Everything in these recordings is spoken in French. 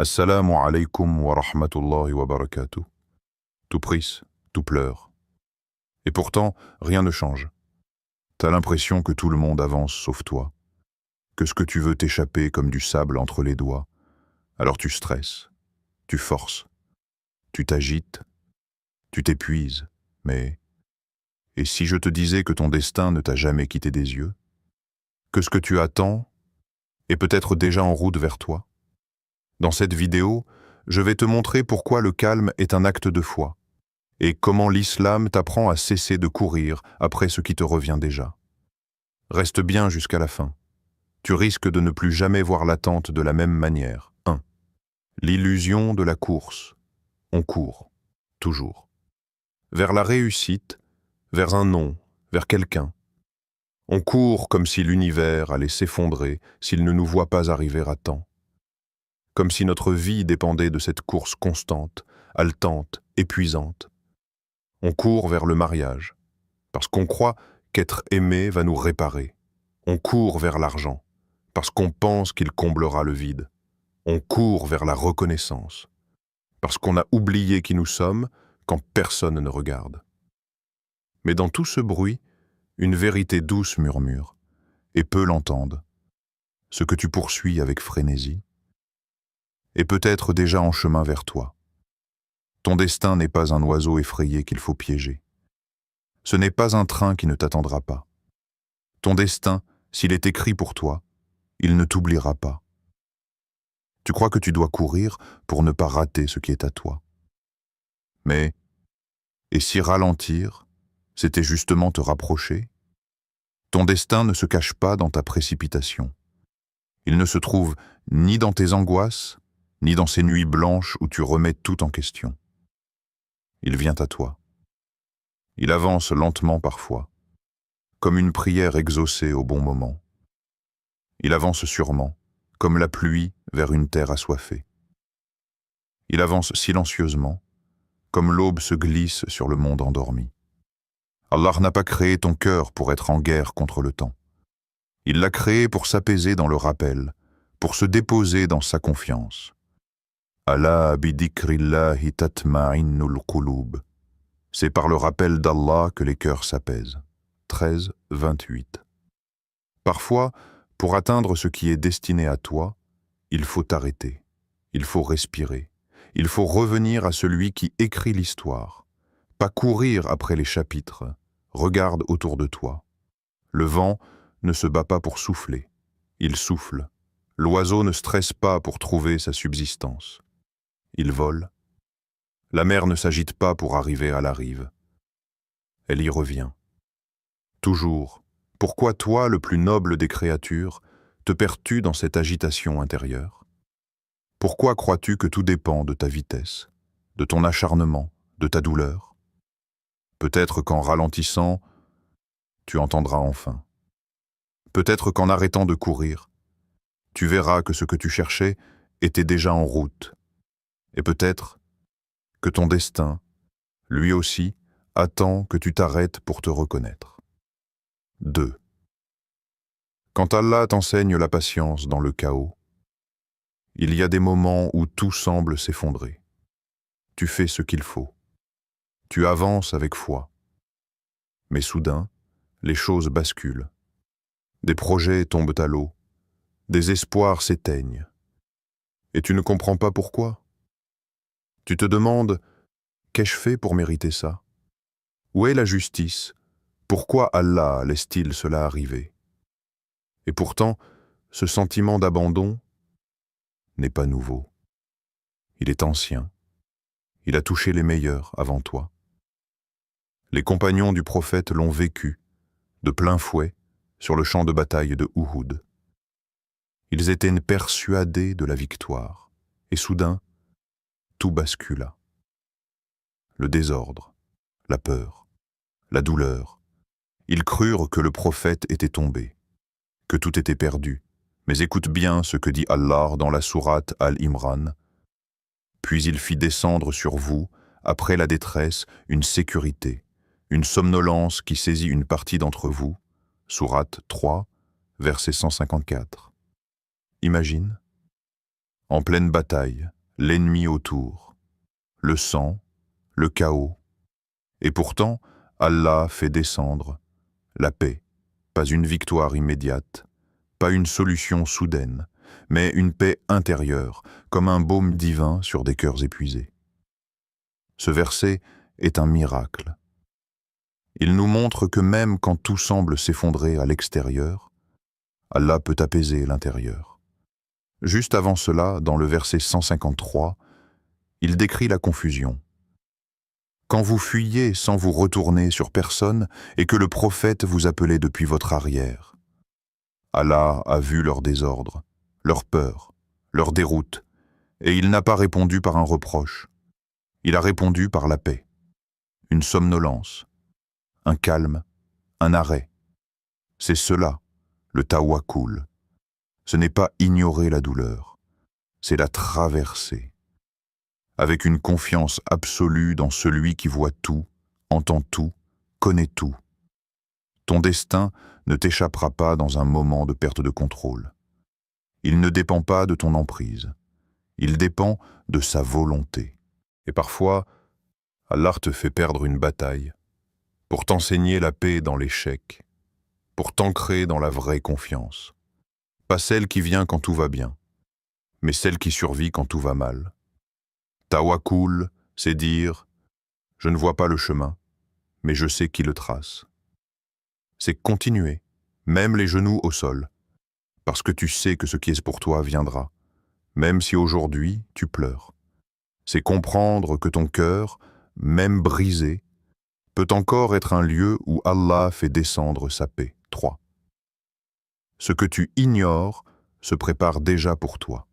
Assalamu alaikum wa rahmatullahi wa barakatuh. Tout prisse, tout pleure. Et pourtant, rien ne change. T'as l'impression que tout le monde avance sauf toi, que ce que tu veux t'échapper comme du sable entre les doigts. Alors tu stresses, tu forces, tu t'agites, tu t'épuises. Mais, et si je te disais que ton destin ne t'a jamais quitté des yeux? Que ce que tu attends est peut-être déjà en route vers toi? Dans cette vidéo, je vais te montrer pourquoi le calme est un acte de foi et comment l'islam t'apprend à cesser de courir après ce qui te revient déjà. Reste bien jusqu'à la fin. Tu risques de ne plus jamais voir l'attente de la même manière. 1. L'illusion de la course. On court, toujours. Vers la réussite, vers un nom, vers quelqu'un. On court comme si l'univers allait s'effondrer s'il ne nous voit pas arriver à temps. Comme si notre vie dépendait de cette course constante, haletante, épuisante. On court vers le mariage, parce qu'on croit qu'être aimé va nous réparer. On court vers l'argent, parce qu'on pense qu'il comblera le vide. On court vers la reconnaissance, parce qu'on a oublié qui nous sommes quand personne ne regarde. Mais dans tout ce bruit, une vérité douce murmure, et peu l'entendent. Ce que tu poursuis avec frénésie est peut-être déjà en chemin vers toi. Ton destin n'est pas un oiseau effrayé qu'il faut piéger. Ce n'est pas un train qui ne t'attendra pas. Ton destin, s'il est écrit pour toi, il ne t'oubliera pas. Tu crois que tu dois courir pour ne pas rater ce qui est à toi. Mais, et si ralentir, c'était justement te rapprocher? Ton destin ne se cache pas dans ta précipitation. Il ne se trouve ni dans tes angoisses, ni dans ces nuits blanches où tu remets tout en question. Il vient à toi. Il avance lentement parfois, comme une prière exaucée au bon moment. Il avance sûrement, comme la pluie vers une terre assoiffée. Il avance silencieusement, comme l'aube se glisse sur le monde endormi. Allah n'a pas créé ton cœur pour être en guerre contre le temps. Il l'a créé pour s'apaiser dans le rappel, pour se déposer dans sa confiance. Ala bidikrillahi tatma'innul qulub. C'est par le rappel d'Allah que les cœurs s'apaisent. 13, 28. Parfois, pour atteindre ce qui est destiné à toi, il faut t'arrêter, il faut respirer, il faut revenir à celui qui écrit l'histoire. Pas courir après les chapitres, regarde autour de toi. Le vent ne se bat pas pour souffler, il souffle. L'oiseau ne stresse pas pour trouver sa subsistance. Il vole. La mer ne s'agite pas pour arriver à la rive. Elle y revient. Toujours. Pourquoi toi, le plus noble des créatures, te perds-tu dans cette agitation intérieure? Pourquoi crois-tu que tout dépend de ta vitesse, de ton acharnement, de ta douleur? Peut-être qu'en ralentissant, tu entendras enfin. Peut-être qu'en arrêtant de courir, tu verras que ce que tu cherchais était déjà en route. Et peut-être que ton destin, lui aussi, attend que tu t'arrêtes pour te reconnaître. 2. Quand Allah t'enseigne la patience dans le chaos, il y a des moments où tout semble s'effondrer. Tu fais ce qu'il faut. Tu avances avec foi. Mais soudain, les choses basculent. Des projets tombent à l'eau. Des espoirs s'éteignent. Et tu ne comprends pas pourquoi. Tu te demandes, qu'ai-je fait pour mériter ça? Où est la justice? Pourquoi Allah laisse-t-il cela arriver? Et pourtant, ce sentiment d'abandon n'est pas nouveau. Il est ancien. Il a touché les meilleurs avant toi. Les compagnons du prophète l'ont vécu, de plein fouet, sur le champ de bataille de Uhud. Ils étaient persuadés de la victoire, et soudain, tout bascula. Le désordre, la peur, la douleur. Ils crurent que le prophète était tombé, que tout était perdu. Mais écoute bien ce que dit Allah dans la sourate Al-Imran. Puis il fit descendre sur vous, après la détresse, une sécurité, une somnolence qui saisit une partie d'entre vous. Sourate 3, verset 154. Imagine. En pleine bataille, l'ennemi autour, le sang, le chaos. Et pourtant, Allah fait descendre la paix, pas une victoire immédiate, pas une solution soudaine, mais une paix intérieure, comme un baume divin sur des cœurs épuisés. Ce verset est un miracle. Il nous montre que même quand tout semble s'effondrer à l'extérieur, Allah peut apaiser l'intérieur. Juste avant cela, dans le verset 153, il décrit la confusion. Quand vous fuyez sans vous retourner sur personne et que le prophète vous appelait depuis votre arrière. Allah a vu leur désordre, leur peur, leur déroute, et il n'a pas répondu par un reproche. Il a répondu par la paix, une somnolence, un calme, un arrêt. C'est cela, le tawakkul. Ce n'est pas ignorer la douleur, c'est la traverser. Avec une confiance absolue dans celui qui voit tout, entend tout, connaît tout. Ton destin ne t'échappera pas dans un moment de perte de contrôle. Il ne dépend pas de ton emprise, il dépend de sa volonté. Et parfois, Allah te fait perdre une bataille pour t'enseigner la paix dans l'échec, pour t'ancrer dans la vraie confiance. Pas celle qui vient quand tout va bien, mais celle qui survit quand tout va mal. Tawakkul, c'est dire « je ne vois pas le chemin, mais je sais qui le trace ». C'est continuer, même les genoux au sol, parce que tu sais que ce qui est pour toi viendra, même si aujourd'hui tu pleures. C'est comprendre que ton cœur, même brisé, peut encore être un lieu où Allah fait descendre sa paix. 3. Ce que tu ignores se prépare déjà pour toi.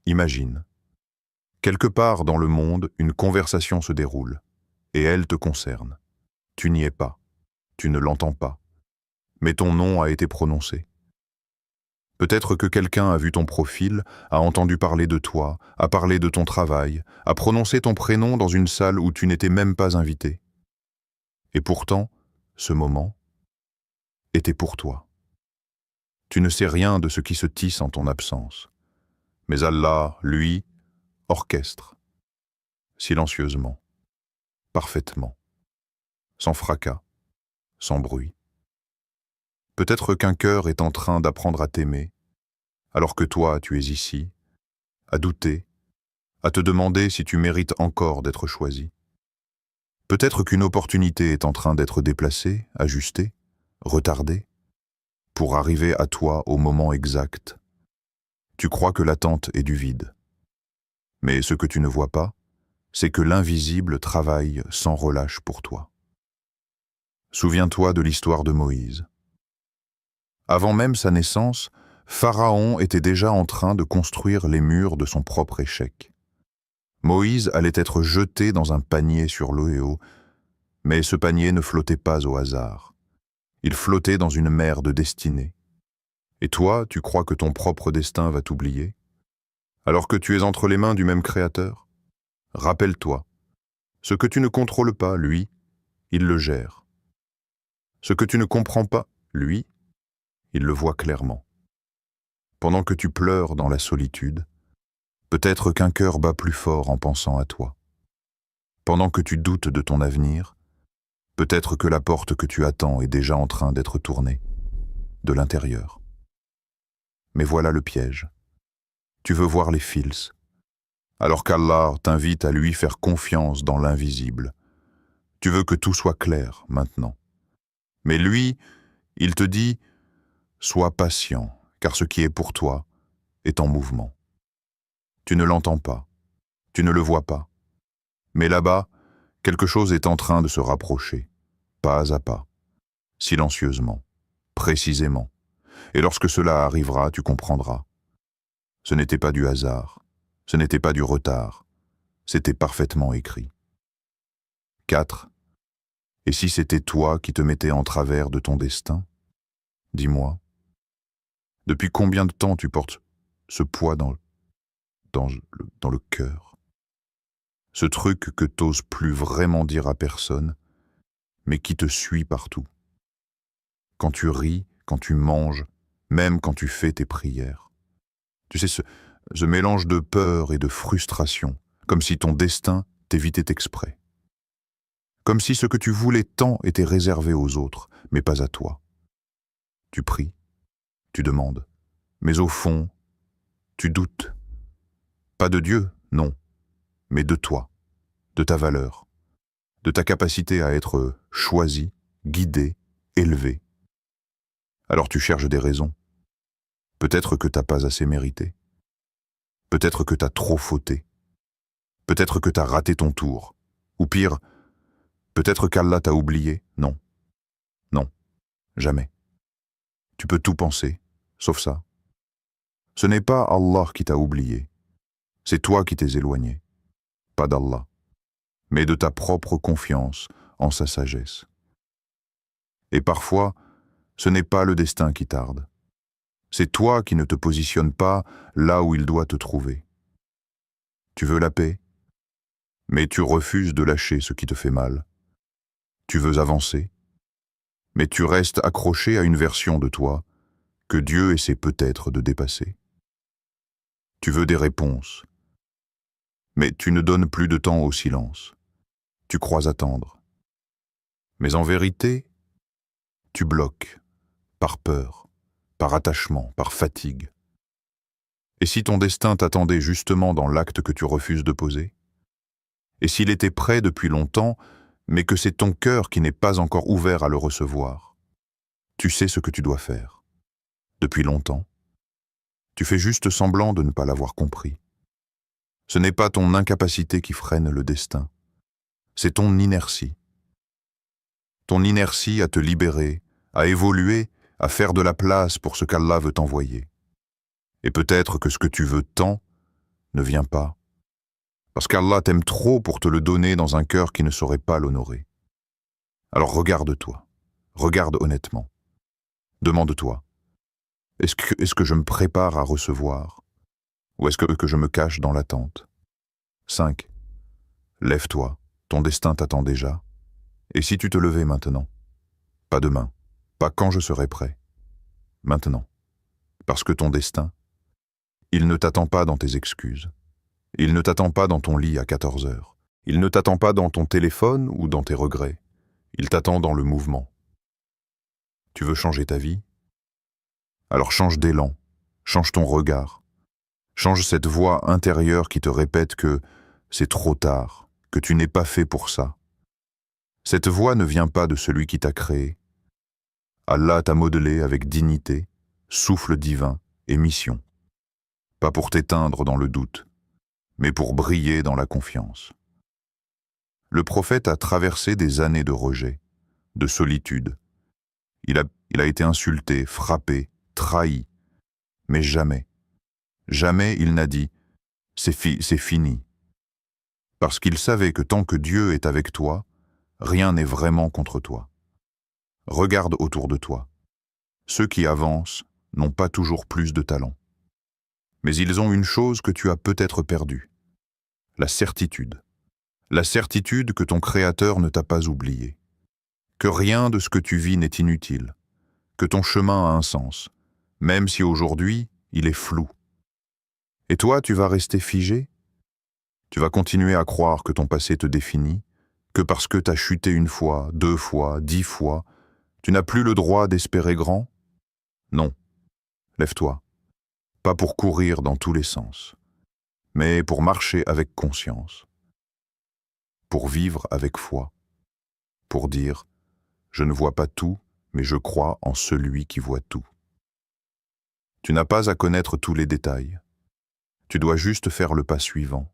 Imagine. Quelque part dans le monde, une conversation se déroule, et elle te concerne. Tu n'y es pas, tu ne l'entends pas, mais ton nom a été prononcé. Peut-être que quelqu'un a vu ton profil, a entendu parler de toi, a parlé de ton travail, a prononcé ton prénom dans une salle où tu n'étais même pas invité. Et pourtant, ce moment était pour toi. Tu ne sais rien de ce qui se tisse en ton absence. Mais Allah, lui, orchestre, silencieusement, parfaitement, sans fracas, sans bruit. Peut-être qu'un cœur est en train d'apprendre à t'aimer, alors que toi, tu es ici, à douter, à te demander si tu mérites encore d'être choisi. Peut-être qu'une opportunité est en train d'être déplacée, ajustée, retardée, pour arriver à toi au moment exact. Tu crois que l'attente est du vide. Mais ce que tu ne vois pas, c'est que l'invisible travaille sans relâche pour toi. Souviens-toi de l'histoire de Moïse. Avant même sa naissance, Pharaon était déjà en train de construire les murs de son propre échec. Moïse allait être jeté dans un panier sur l'eau et eau, mais ce panier ne flottait pas au hasard. Il flottait dans une mer de destinée. Et toi, tu crois que ton propre destin va t'oublier, alors que tu es entre les mains du même Créateur? Rappelle-toi, ce que tu ne contrôles pas, lui, il le gère. Ce que tu ne comprends pas, lui, il le voit clairement. Pendant que tu pleures dans la solitude, peut-être qu'un cœur bat plus fort en pensant à toi. Pendant que tu doutes de ton avenir, peut-être que la porte que tu attends est déjà en train d'être tournée, de l'intérieur. Mais voilà le piège. Tu veux voir les fils, alors qu'Allah t'invite à lui faire confiance dans l'invisible. Tu veux que tout soit clair maintenant. Mais lui, il te dit « Sois patient, car ce qui est pour toi est en mouvement. » Tu ne l'entends pas, tu ne le vois pas. Mais là-bas, quelque chose est en train de se rapprocher, pas à pas, silencieusement, précisément. Et lorsque cela arrivera, tu comprendras. Ce n'était pas du hasard, ce n'était pas du retard, c'était parfaitement écrit. 4. Et si c'était toi qui te mettais en travers de ton destin? Dis-moi. Depuis combien de temps tu portes ce poids dans le cœur? Ce truc que t'oses plus vraiment dire à personne, mais qui te suit partout. Quand tu ris, quand tu manges, même quand tu fais tes prières. Tu sais, ce mélange de peur et de frustration, comme si ton destin t'évitait exprès. Comme si ce que tu voulais tant était réservé aux autres, mais pas à toi. Tu pries, tu demandes, mais au fond, tu doutes. Pas de Dieu, non, mais de toi, de ta valeur, de ta capacité à être choisi, guidé, élevé. Alors tu cherches des raisons. Peut-être que t'as pas assez mérité. Peut-être que t'as trop fauté. Peut-être que t'as raté ton tour. Ou pire, peut-être qu'Allah t'a oublié. Non, non, jamais. Tu peux tout penser, sauf ça. Ce n'est pas Allah qui t'a oublié. C'est toi qui t'es éloigné. Pas d'Allah, mais de ta propre confiance en sa sagesse. Et parfois, ce n'est pas le destin qui tarde. C'est toi qui ne te positionnes pas là où il doit te trouver. Tu veux la paix, mais tu refuses de lâcher ce qui te fait mal. Tu veux avancer, mais tu restes accroché à une version de toi que Dieu essaie peut-être de dépasser. Tu veux des réponses, mais tu ne donnes plus de temps au silence. Tu crois attendre. Mais en vérité, tu bloques, par peur, par attachement, par fatigue. Et si ton destin t'attendait justement dans l'acte que tu refuses de poser? Et s'il était prêt depuis longtemps, mais que c'est ton cœur qui n'est pas encore ouvert à le recevoir? Tu sais ce que tu dois faire. Depuis longtemps. Tu fais juste semblant de ne pas l'avoir compris. Ce n'est pas ton incapacité qui freine le destin. C'est ton inertie. Ton inertie à te libérer, à évoluer, à faire de la place pour ce qu'Allah veut t'envoyer. Et peut-être que ce que tu veux tant ne vient pas, parce qu'Allah t'aime trop pour te le donner dans un cœur qui ne saurait pas l'honorer. Alors regarde-toi, regarde honnêtement. Demande-toi, est-ce que je me prépare à recevoir, ou est-ce que je me cache dans l'attente? 5. Lève-toi, ton destin t'attend déjà. Et si tu te levais maintenant? Pas demain, pas quand je serai prêt. Maintenant. Parce que ton destin, il ne t'attend pas dans tes excuses. Il ne t'attend pas dans ton lit à 14 heures. Il ne t'attend pas dans ton téléphone ou dans tes regrets. Il t'attend dans le mouvement. Tu veux changer ta vie? Alors change d'élan, change ton regard. Change cette voix intérieure qui te répète que c'est trop tard, que tu n'es pas fait pour ça. Cette voix ne vient pas de celui qui t'a créé. Allah t'a modelé avec dignité, souffle divin et mission. Pas pour t'éteindre dans le doute, mais pour briller dans la confiance. Le prophète a traversé des années de rejet, de solitude. Il a été insulté, frappé, trahi, mais jamais, jamais il n'a dit « c'est fini ». Parce qu'il savait que tant que Dieu est avec toi, rien n'est vraiment contre toi. Regarde autour de toi. Ceux qui avancent n'ont pas toujours plus de talent. Mais ils ont une chose que tu as peut-être perdue, la certitude. La certitude que ton Créateur ne t'a pas oublié, que rien de ce que tu vis n'est inutile, que ton chemin a un sens, même si aujourd'hui il est flou. Et toi, tu vas rester figé? Tu vas continuer à croire que ton passé te définit, que parce que t'as chuté une fois, 2 fois, 10 fois, tu n'as plus le droit d'espérer grand? Non. Lève-toi. Pas pour courir dans tous les sens, mais pour marcher avec conscience, pour vivre avec foi, pour dire « Je ne vois pas tout, mais je crois en celui qui voit tout ». Tu n'as pas à connaître tous les détails. Tu dois juste faire le pas suivant.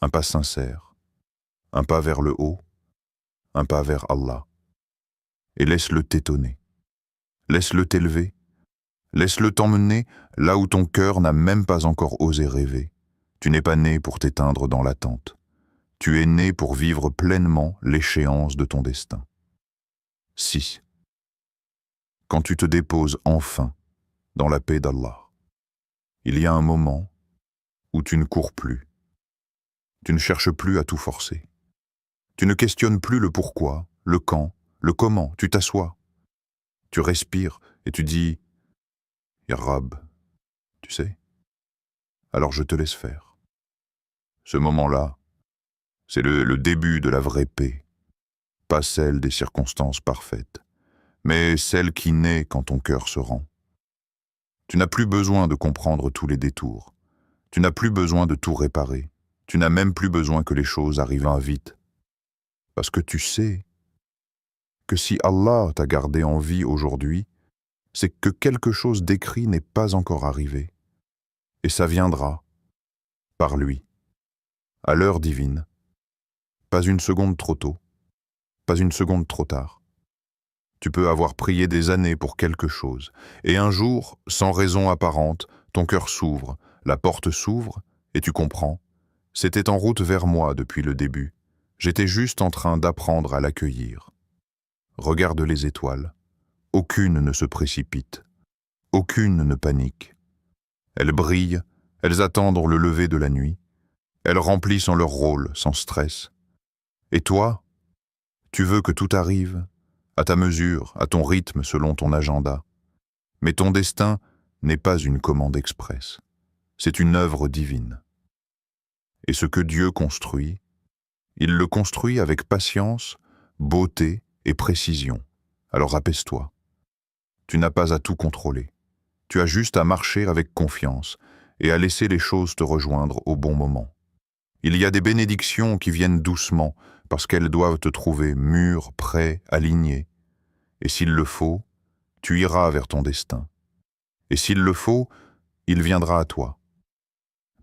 Un pas sincère, un pas vers le haut, un pas vers Allah. Et laisse-le t'étonner. Laisse-le t'élever. Laisse-le t'emmener là où ton cœur n'a même pas encore osé rêver. Tu n'es pas né pour t'éteindre dans l'attente. Tu es né pour vivre pleinement l'échéance de ton destin. 6. Quand tu te déposes enfin dans la paix d'Allah, il y a un moment où tu ne cours plus. Tu ne cherches plus à tout forcer. Tu ne questionnes plus le pourquoi, le quand, le comment. Tu t'assois. Tu respires et tu dis « Ya Rab », tu sais. alors je te laisse faire. Ce moment-là, c'est le début de la vraie paix, pas celle des circonstances parfaites, mais celle qui naît quand ton cœur se rend. Tu n'as plus besoin de comprendre tous les détours, tu n'as plus besoin de tout réparer, tu n'as même plus besoin que les choses arrivent vite, parce que tu sais que si Allah t'a gardé en vie aujourd'hui, c'est que quelque chose d'écrit n'est pas encore arrivé, et ça viendra, par lui, à l'heure divine, pas une seconde trop tôt, pas une seconde trop tard. Tu peux avoir prié des années pour quelque chose, et un jour, sans raison apparente, ton cœur s'ouvre, la porte s'ouvre, et tu comprends. C'était en route vers moi depuis le début. J'étais juste en train d'apprendre à l'accueillir. Regarde les étoiles. Aucune ne se précipite. Aucune ne panique. Elles brillent, elles attendent le lever de la nuit. Elles remplissent leur rôle sans stress. Et toi, tu veux que tout arrive, à ta mesure, à ton rythme selon ton agenda. Mais ton destin n'est pas une commande express. C'est une œuvre divine. Et ce que Dieu construit, il le construit avec patience, beauté et précision. Alors apaise-toi. Tu n'as pas à tout contrôler. Tu as juste à marcher avec confiance et à laisser les choses te rejoindre au bon moment. Il y a des bénédictions qui viennent doucement parce qu'elles doivent te trouver mûr, prêt, aligné. Et s'il le faut, tu iras vers ton destin. Et s'il le faut, il viendra à toi.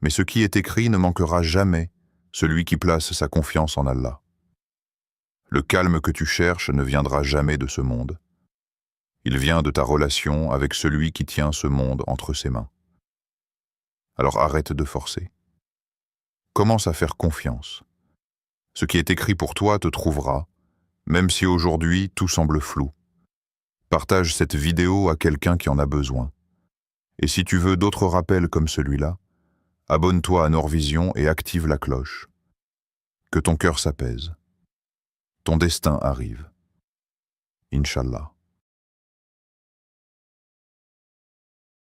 Mais ce qui est écrit ne manquera jamais, celui qui place sa confiance en Allah. Le calme que tu cherches ne viendra jamais de ce monde. Il vient de ta relation avec celui qui tient ce monde entre ses mains. Alors arrête de forcer. Commence à faire confiance. Ce qui est écrit pour toi te trouvera, même si aujourd'hui tout semble flou. Partage cette vidéo à quelqu'un qui en a besoin. Et si tu veux d'autres rappels comme celui-là, abonne-toi à Nourvision et active la cloche. Que ton cœur s'apaise. Ton destin arrive. Inch'Allah.